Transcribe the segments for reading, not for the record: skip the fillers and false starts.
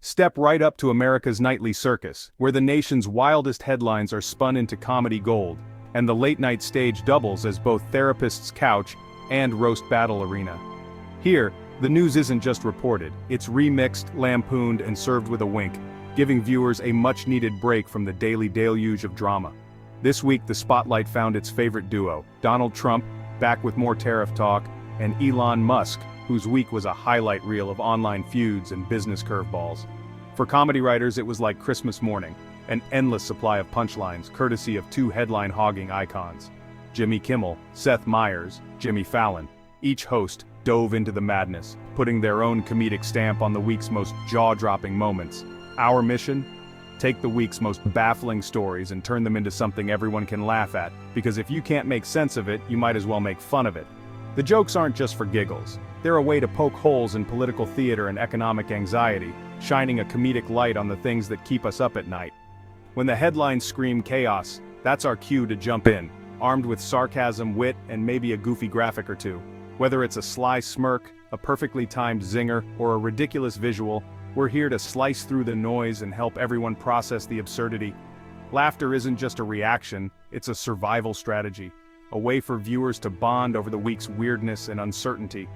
Step right up to America's nightly circus, where the nation's wildest headlines are spun into comedy gold, and the late-night stage doubles as both therapist's couch and roast battle arena. Here, the news isn't just reported, it's remixed, lampooned, and served with a wink, giving viewers a much-needed break from the daily deluge of drama. This week the spotlight found its favorite duo, Donald Trump, back with more tariff talk, and Elon Musk, whose week was a highlight reel of online feuds and business curveballs. For comedy writers it was like Christmas morning, an endless supply of punchlines courtesy of two headline-hogging icons. Jimmy Kimmel, Seth Meyers, Jimmy Fallon. Each host dove into the madness, putting their own comedic stamp on the week's most jaw-dropping moments. Our mission? Take the week's most baffling stories and turn them into something everyone can laugh at, because if you can't make sense of it, you might as well make fun of it. The jokes aren't just for giggles. They're a way to poke holes in political theater and economic anxiety, shining a comedic light on the things that keep us up at night. When the headlines scream chaos, that's our cue to jump in, armed with sarcasm, wit, and maybe a goofy graphic or two. Whether it's a sly smirk, a perfectly timed zinger, or a ridiculous visual, we're here to slice through the noise and help everyone process the absurdity. Laughter isn't just a reaction, it's a survival strategy, a way for viewers to bond over the week's weirdness and uncertainty.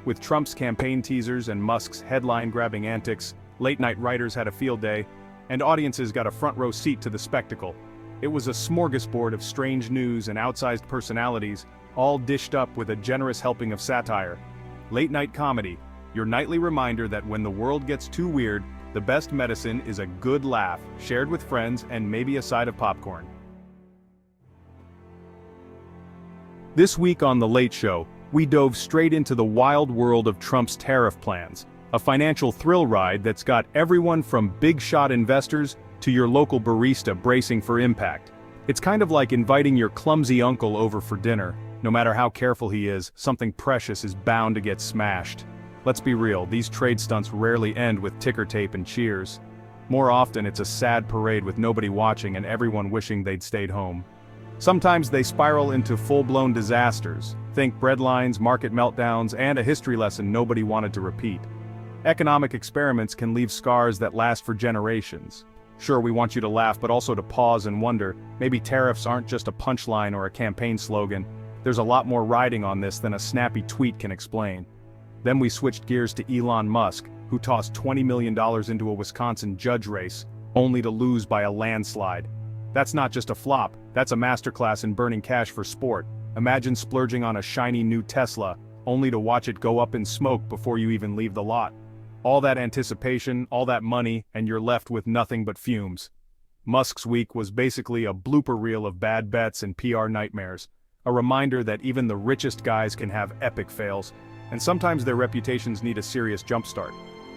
With Trump's campaign teasers and Musk's headline-grabbing antics, late-night writers had a field day, and audiences got a front-row seat to the spectacle. It was a smorgasbord of strange news and outsized personalities, all dished up with a generous helping of satire. Late-night comedy, your nightly reminder that when the world gets too weird, the best medicine is a good laugh, shared with friends and maybe a side of popcorn. This week on The Late Show, we dove straight into the wild world of Trump's tariff plans, a financial thrill ride that's got everyone from big-shot investors to your local barista bracing for impact. It's kind of like inviting your clumsy uncle over for dinner. No matter how careful he is, something precious is bound to get smashed. Let's be real, these trade stunts rarely end with ticker tape and cheers. More often it's a sad parade with nobody watching and everyone wishing they'd stayed home. Sometimes they spiral into full-blown disasters. Think breadlines, market meltdowns, and a history lesson nobody wanted to repeat. Economic experiments can leave scars that last for generations. Sure, we want you to laugh, but also to pause and wonder, maybe tariffs aren't just a punchline or a campaign slogan. There's a lot more riding on this than a snappy tweet can explain. Then we switched gears to Elon Musk, who tossed $20 million into a Wisconsin judge race, only to lose by a landslide. That's not just a flop, that's a masterclass in burning cash for sport. Imagine splurging on a shiny new Tesla, only to watch it go up in smoke before you even leave the lot. All that anticipation, all that money, and you're left with nothing but fumes. Musk's week was basically a blooper reel of bad bets and PR nightmares. A reminder that even the richest guys can have epic fails, and sometimes their reputations need a serious jumpstart.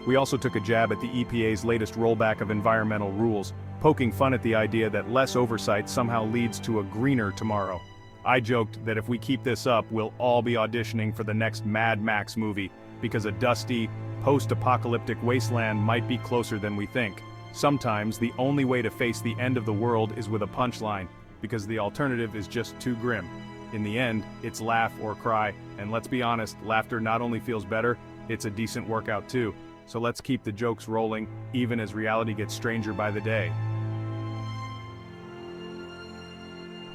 We also took a jab at the EPA's latest rollback of environmental rules, poking fun at the idea that less oversight somehow leads to a greener tomorrow. I joked that if we keep this up, we'll all be auditioning for the next Mad Max movie, because a dusty, post-apocalyptic wasteland might be closer than we think. Sometimes the only way to face the end of the world is with a punchline, because the alternative is just too grim. In the end, it's laugh or cry, and let's be honest, laughter not only feels better, it's a decent workout too. So let's keep the jokes rolling, even as reality gets stranger by the day.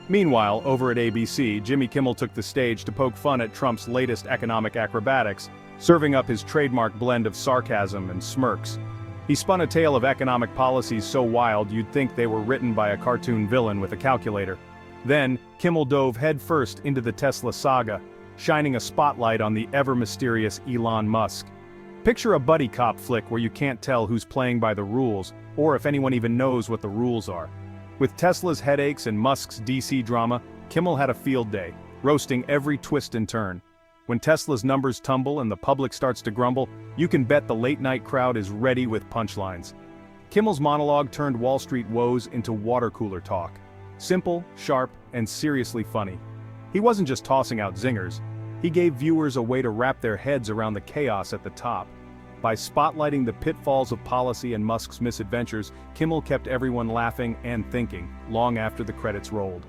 Meanwhile, over at ABC, Jimmy Kimmel took the stage to poke fun at Trump's latest economic acrobatics, serving up his trademark blend of sarcasm and smirks. He spun a tale of economic policies so wild you'd think they were written by a cartoon villain with a calculator. Then, Kimmel dove headfirst into the Tesla saga, shining a spotlight on the ever-mysterious Elon Musk. Picture a buddy cop flick where you can't tell who's playing by the rules, or if anyone even knows what the rules are. With Tesla's headaches and Musk's DC drama, Kimmel had a field day, roasting every twist and turn. When Tesla's numbers tumble and the public starts to grumble, you can bet the late-night crowd is ready with punchlines. Kimmel's monologue turned Wall Street woes into water cooler talk. Simple, sharp, and seriously funny. He wasn't just tossing out zingers, he gave viewers a way to wrap their heads around the chaos at the top. By spotlighting the pitfalls of policy and Musk's misadventures, Kimmel kept everyone laughing and thinking, long after the credits rolled.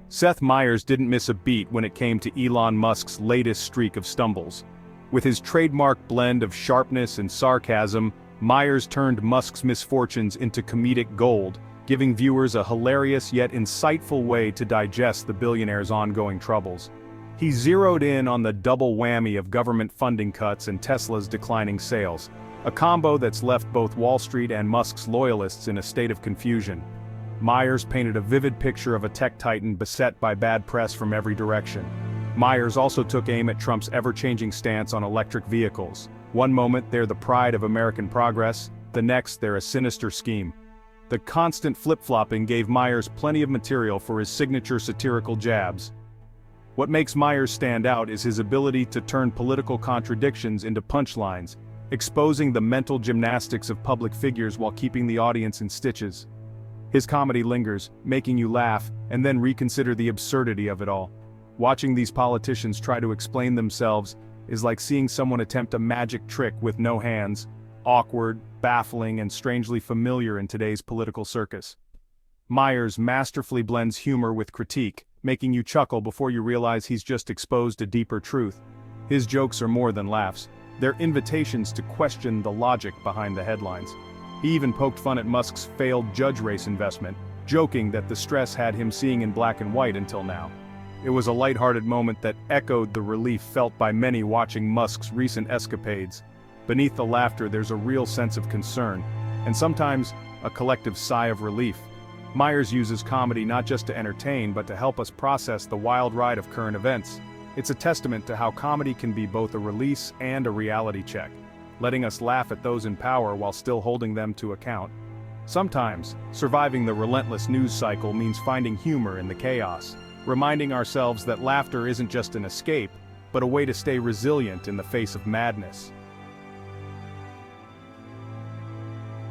Seth Meyers didn't miss a beat when it came to Elon Musk's latest streak of stumbles. With his trademark blend of sharpness and sarcasm, Myers turned Musk's misfortunes into comedic gold, giving viewers a hilarious yet insightful way to digest the billionaire's ongoing troubles. He zeroed in on the double whammy of government funding cuts and Tesla's declining sales, a combo that's left both Wall Street and Musk's loyalists in a state of confusion. Myers painted a vivid picture of a tech titan beset by bad press from every direction. Myers also took aim at Trump's ever-changing stance on electric vehicles. One moment they're the pride of American progress, the next they're a sinister scheme. The constant flip-flopping gave Myers plenty of material for his signature satirical jabs. What makes Myers stand out is his ability to turn political contradictions into punchlines, exposing the mental gymnastics of public figures while keeping the audience in stitches. His comedy lingers, making you laugh, and then reconsider the absurdity of it all. Watching these politicians try to explain themselves is like seeing someone attempt a magic trick with no hands, awkward, baffling, and strangely familiar in today's political circus. Myers masterfully blends humor with critique, making you chuckle before you realize he's just exposed a deeper truth. His jokes are more than laughs. They're invitations to question the logic behind the headlines. He even poked fun at Musk's failed judge race investment, joking that the stress had him seeing in black and white until now. It was a lighthearted moment that echoed the relief felt by many watching Musk's recent escapades. Beneath the laughter there's a real sense of concern, and sometimes a collective sigh of relief. Myers uses comedy not just to entertain but to help us process the wild ride of current events. It's a testament to how comedy can be both a release and a reality check, letting us laugh at those in power while still holding them to account. Sometimes, surviving the relentless news cycle means finding humor in the chaos, reminding ourselves that laughter isn't just an escape, but a way to stay resilient in the face of madness.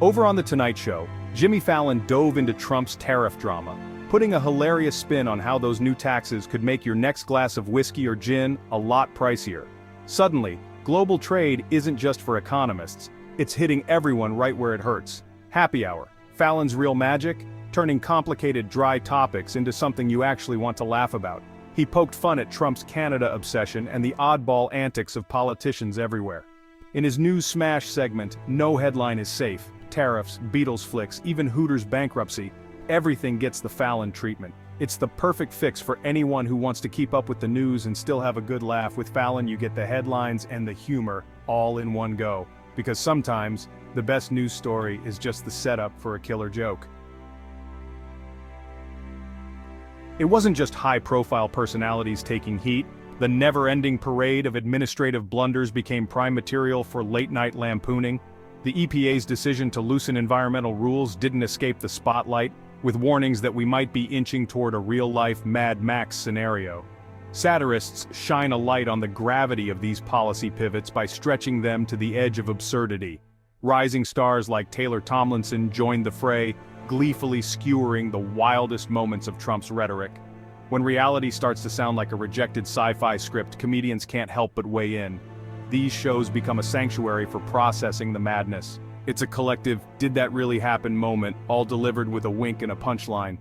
Over on The Tonight Show, Jimmy Fallon dove into Trump's tariff drama, putting a hilarious spin on how those new taxes could make your next glass of whiskey or gin a lot pricier. Suddenly, global trade isn't just for economists, it's hitting everyone right where it hurts. Happy Hour, Fallon's real magic, turning complicated dry topics into something you actually want to laugh about. He poked fun at Trump's Canada obsession and the oddball antics of politicians everywhere. In his news smash segment, no headline is safe. Tariffs, Beatles flicks, even Hooters bankruptcy, everything gets the Fallon treatment. It's the perfect fix for anyone who wants to keep up with the news and still have a good laugh. With Fallon you get the headlines and the humor all in one go, because sometimes the best news story is just the setup for a killer joke. It wasn't just high-profile personalities taking heat. The never-ending parade of administrative blunders became prime material for late-night lampooning. The EPA's decision to loosen environmental rules didn't escape the spotlight, with warnings that we might be inching toward a real-life Mad Max scenario. Satirists shine a light on the gravity of these policy pivots by stretching them to the edge of absurdity. Rising stars like Taylor Tomlinson joined the fray, gleefully skewering the wildest moments of Trump's rhetoric. When reality starts to sound like a rejected sci-fi script, comedians can't help but weigh in. These shows become a sanctuary for processing the madness. It's a collective, did that really happen moment, all delivered with a wink and a punchline.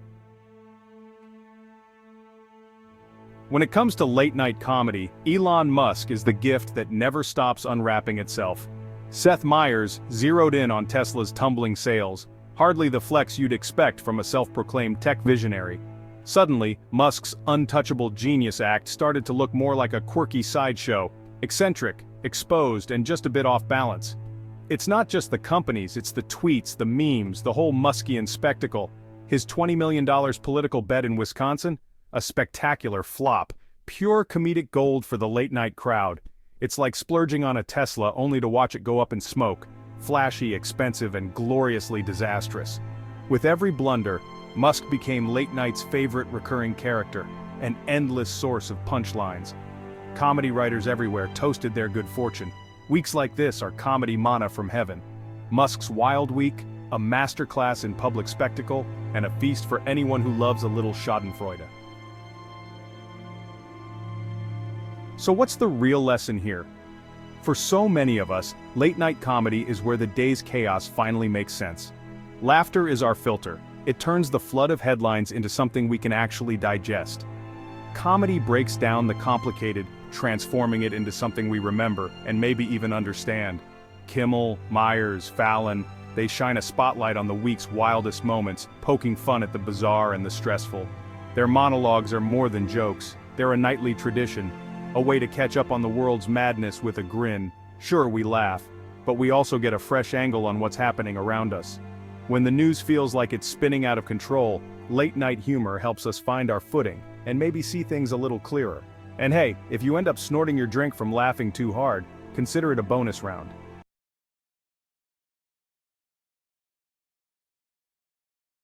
When it comes to late-night comedy, Elon Musk is the gift that never stops unwrapping itself. Seth Meyers zeroed in on Tesla's tumbling sales, hardly the flex you'd expect from a self-proclaimed tech visionary. Suddenly, Musk's untouchable genius act started to look more like a quirky sideshow, eccentric, exposed, and just a bit off balance. It's not just the companies, it's the tweets, the memes, the whole Muskian spectacle. His $20 million political bet in Wisconsin? A spectacular flop. Pure comedic gold for the late-night crowd. It's like splurging on a Tesla only to watch it go up in smoke. Flashy, expensive, and gloriously disastrous. With every blunder, Musk became late night's favorite recurring character, an endless source of punchlines. Comedy writers everywhere toasted their good fortune. Weeks like this are comedy manna from heaven. Musk's Wild Week, a masterclass in public spectacle, and a feast for anyone who loves a little schadenfreude. So what's the real lesson here? For so many of us, late-night comedy is where the day's chaos finally makes sense. Laughter is our filter. It turns the flood of headlines into something we can actually digest. Comedy breaks down the complicated, transforming it into something we remember and maybe even understand. Kimmel, Myers, Fallon, they shine a spotlight on the week's wildest moments, poking fun at the bizarre and the stressful. Their monologues are more than jokes, they're a nightly tradition, a way to catch up on the world's madness with a grin. Sure, we laugh, but we also get a fresh angle on what's happening around us. When the news feels like it's spinning out of control, late-night humor helps us find our footing and maybe see things a little clearer. And hey, if you end up snorting your drink from laughing too hard, consider it a bonus round.